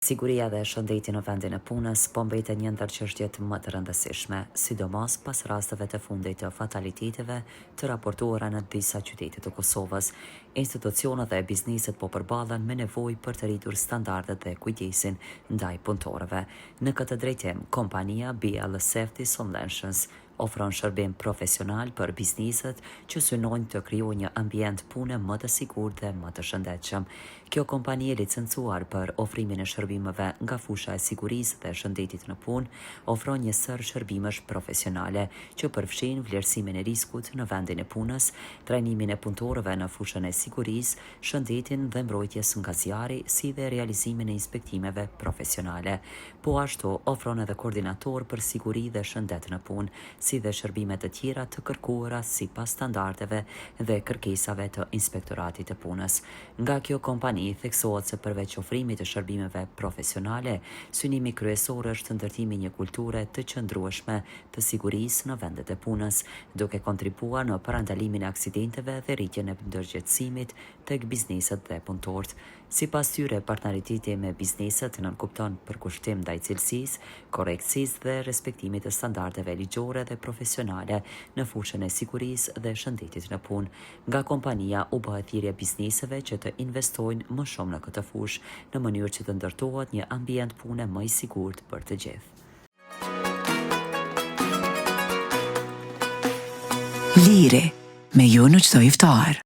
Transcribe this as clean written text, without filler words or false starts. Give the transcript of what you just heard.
Siguria dhe shëndeti në vendin e punës po mbeten një ndër çështjet më të rëndësishme, sidomos pas rasteve të fundit të fataliteteve të raportuara në disa qytete të Kosovës. Institucionet dhe bizneset po përballen me nevojë për të rritur standardet dhe kujdesin ndaj punëtorëve. Në këtë drejtim, kompania BL Safety Solutions ofron shërbim profesional për bizneset që synojnë të krijojnë një ambient pune më të sigurt dhe më të shëndetshëm. Kjo kompani e licencuar për ofrimin e shërbimeve nga fusha e sigurisë dhe shëndetit në punë, ofron një sër shërbimesh profesionale që përfshin vlerësimin e riskut në vendin e punës, trajnimin e punëtorëve në fushën e sigurisë, shëndetin dhe mbrojtjes nga zjarri, si dhe realizimin e inspektimeve profesionale. Po ashtu ofron edhe koordinator për siguri dhe shëndet në punë, si dhe shërbime të tjera të kërkuara sipas standardeve dhe kërkesave të Inspektoratit të Punës. Nga kjo kompani theksohet se përveç ofrimit të shërbimeve profesionale, synimi kryesor është ndërtimi një kulture të qëndrueshme të sigurisë në vendet e punës, duke kontribuar në parandalimin e aksidenteve dhe rritjen e ndërgjegjësimit tek bizneset dhe punëtorët. Sipas tyre, partneriteti me bizneset nënkupton përkushtim ndaj cilësisë, korrektësisë dhe respektimit të standardeve ligjore dhe profesionale në fushën e sigurisë dhe shëndetit në punë. Nga kompania u bëhet thirrje bizneseve që të investojnë më shumë në këtë fushë, në mënyrë që të ndërtohet një ambient pune më i sigurt për të gjithë. Liri, me ju në çdo iftar.